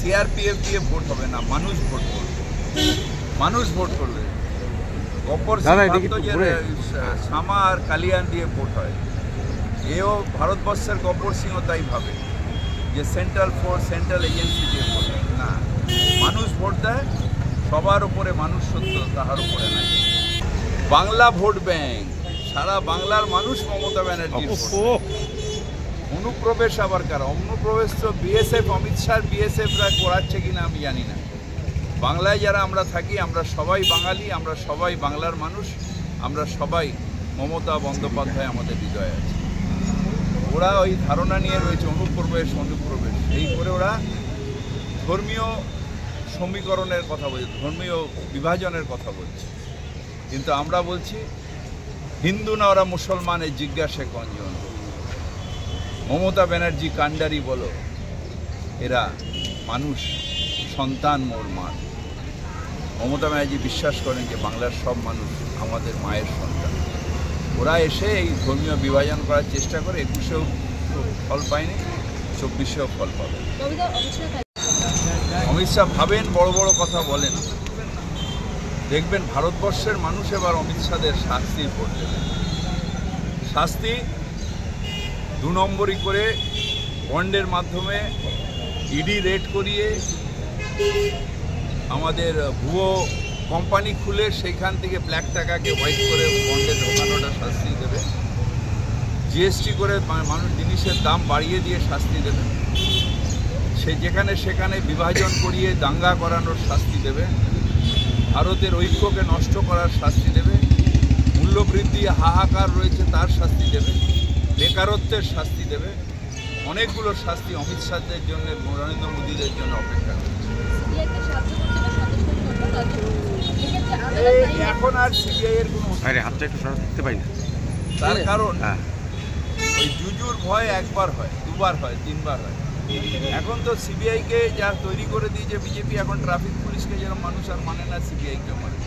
CRPF দিয়ে vote হবে না, মানুষ ভোট করবে, মানুষ ভোট করবে। গব্বর সিং ভাবতো যে শামা আর কালিয়ান দিয়ে ভোট হয়, এও ভারতবর্ষের গব্বর সিংও তাই ভাবে যে সেন্ট্রাল ফোর্স, সেন্ট্রাল এজেন্সি দিয়ে ভোট হয় না, মানুষ ভোট দেয়, সবার উপরে মানুষ সত্য, তাহার উপরে নাই। বাংলা ভোট ব্যাংক, সারা বাংলার মানুষ মমতা ব্যানার্জির অনুপ্রবেশ। আবার কারা অনুপ্রবেশ? তো বিএসএফ, অমিত শাহ বিএসএফরা করাচ্ছে কিনা আমি জানি না। বাংলায় যারা আমরা থাকি, আমরা সবাই বাঙালি, আমরা সবাই বাংলার মানুষ, আমরা সবাই মমতা বন্দ্যোপাধ্যায় আমাদের হৃদয়ে আছে। ওরা ওই ধারণা নিয়ে রয়েছে অনুপ্রবেশ, এই করে ওরা ধর্মীয় সমীকরণের কথা বলছে, ধর্মীয় বিভাজনের কথা বলছে। কিন্তু আমরা বলছি হিন্দু না ওরা মুসলমানের জিজ্ঞাসে কঞ্জন। মমতা ব্যানার্জি কান্ডারি বলো, এরা মানুষ, সন্তান মোর মা। মমতা ব্যানার্জি বিশ্বাস করেন যে বাংলার সব মানুষ আমাদের মায়ের সন্তান। ওরা এসে এই ধর্মীয় বিভাজন করার চেষ্টা করে, 21-এও ফল পায়নি, 24-এও ফল পাবে। অমিত শাহ ভাবেন, বড় বড় কথা বলেন, দেখবেন ভারতবর্ষের মানুষ এবার অমিত শাহের শাস্তির ভোট দেবে। শাস্তি 2 নম্বরই করে বন্ডের মাধ্যমে ইডি রেড করিয়ে আমাদের ভুয়ো কোম্পানি খুলে সেইখান থেকে ব্ল্যাক টাকাকে হোয়াইট করে বন্ডে ঢোকানোটা শাস্তি দেবে। জিএসটি করে মানুষ জিনিসের দাম বাড়িয়ে দিয়ে শাস্তি দেবে। সে যেখানে সেখানে বিভাজন করিয়ে দাঙ্গা করানোর শাস্তি দেবে। ভারতের ঐক্যকে নষ্ট করার শাস্তি দেবে। মূল্যবৃদ্ধি হাহাকার রয়েছে তার শাস্তি দেবে। বেকারত্বের শাস্তি দেবে। অনেকগুলো শাস্তি অমিত শাহের জন্য, নরেন্দ্র মোদীদের জন্য অপেক্ষা করছে। এখন আর সিবিআই এর কোনো হাতটা একটু দেখতে পাই না, তার কারণ ওই জুজুর ভয় একবার হয়, দুবার হয়, 3বার হয়। এখন তো সিবিআইকে যা তৈরি করে দিয়েছে বিজেপি, এখন ট্রাফিক পুলিশকে যেরকম মানুষ আর মানে না, সিবিআইকে মানে।